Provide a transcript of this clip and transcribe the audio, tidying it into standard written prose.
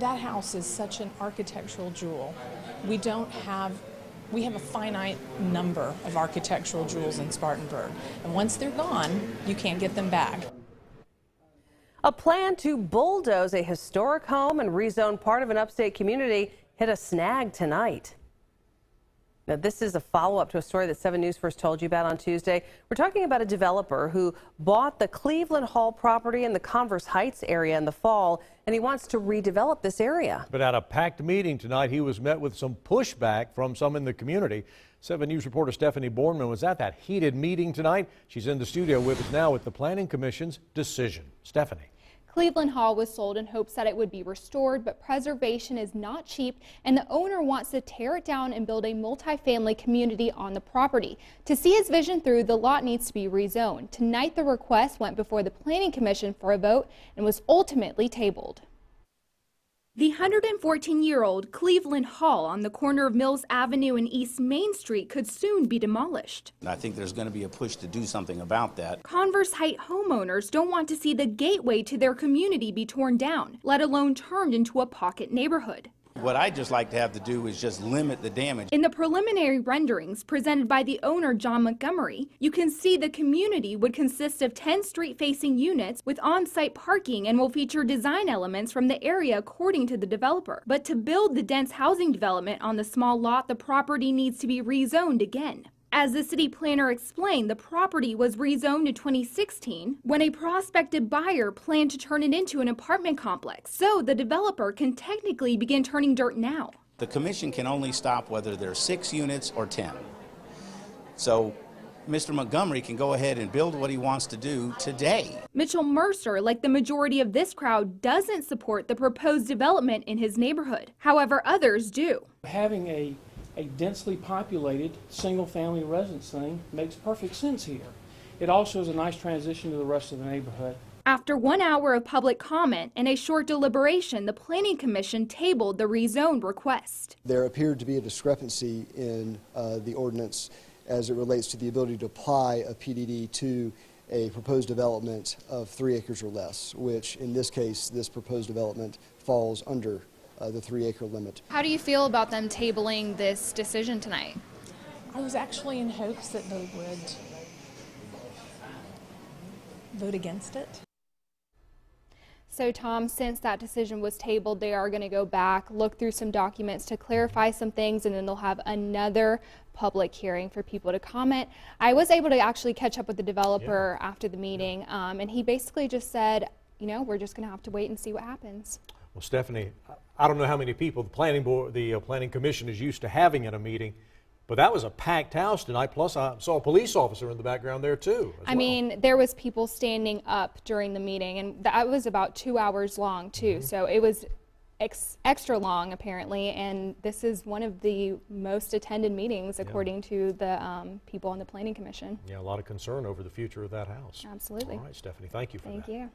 That house is such an architectural jewel. We have a finite number of architectural jewels in Spartanburg, and once they're gone, you can't get them back. A plan to bulldoze a historic home and rezone part of an upstate community hit a snag tonight. Now, this is a follow-up to a story that 7 News first told you about on Tuesday. We're talking about a developer who bought the Cleveland Hall property in the Converse Heights area in the fall, and he wants to redevelop this area. But at a packed meeting tonight, he was met with some pushback from some in the community. 7 News reporter Stephanie Bornman was at that heated meeting tonight. She's in the studio with us now with the Planning Commission's decision. Stephanie. Cleveland Hall was sold in hopes that it would be restored, but preservation is not cheap, and the owner wants to tear it down and build a multifamily community on the property. To see his vision through, the lot needs to be rezoned. Tonight, the request went before the Planning Commission for a vote and was ultimately tabled. The 114-year-old Cleveland Hall on the corner of Mills Avenue and East Main Street could soon be demolished. I think there's going to be a push to do something about that. Converse Heights homeowners don't want to see the gateway to their community be torn down, let alone turned into a pocket neighborhood. What I'd just like to have to do is just limit the damage. In the preliminary renderings presented by the owner, John Montgomery, you can see the community would consist of 10 street-facing units with on-site parking and will feature design elements from the area according to the developer. But to build the dense housing development on the small lot, the property needs to be rezoned again. As the city planner explained, the property was rezoned in 2016 when a prospective buyer planned to turn it into an apartment complex. So the developer can technically begin turning dirt now. The commission can only stop whether there's 6 units or 10. So Mr. Montgomery can go ahead and build what he wants to do today. Mitchell Mercer, like the majority of this crowd, doesn't support the proposed development in his neighborhood. However, others do. Having a densely populated single-family residence thing makes perfect sense here. It also is a nice transition to the rest of the neighborhood. After 1 hour of public comment and a short deliberation, the Planning Commission tabled the rezoned request. There appeared to be a discrepancy in the ordinance as it relates to the ability to apply a PDD to a proposed development of 3 acres or less, which in this case, this proposed development falls under the 3-acre limit. How do you feel about them tabling this decision tonight? I was actually in hopes that they would vote against it. So Tom, since that decision was tabled, they are going to go back, look through some documents to clarify some things, and then they'll have another public hearing for people to comment. I was able to actually catch up with the developer after the meeting, and he basically just said, you know, we're just going to have to wait and see what happens. Well, Stephanie, I don't know how many people the Planning Commission is used to having at a meeting, but that was a packed house tonight. Plus, I saw a police officer in the background there too. I mean, there was people standing up during the meeting, and that was about 2 hours long too. So it was extra long apparently, and this is one of the most attended meetings according to the people on the Planning Commission. Yeah, a lot of concern over the future of that house. Absolutely. All right, Stephanie, thank you for that. Thank you.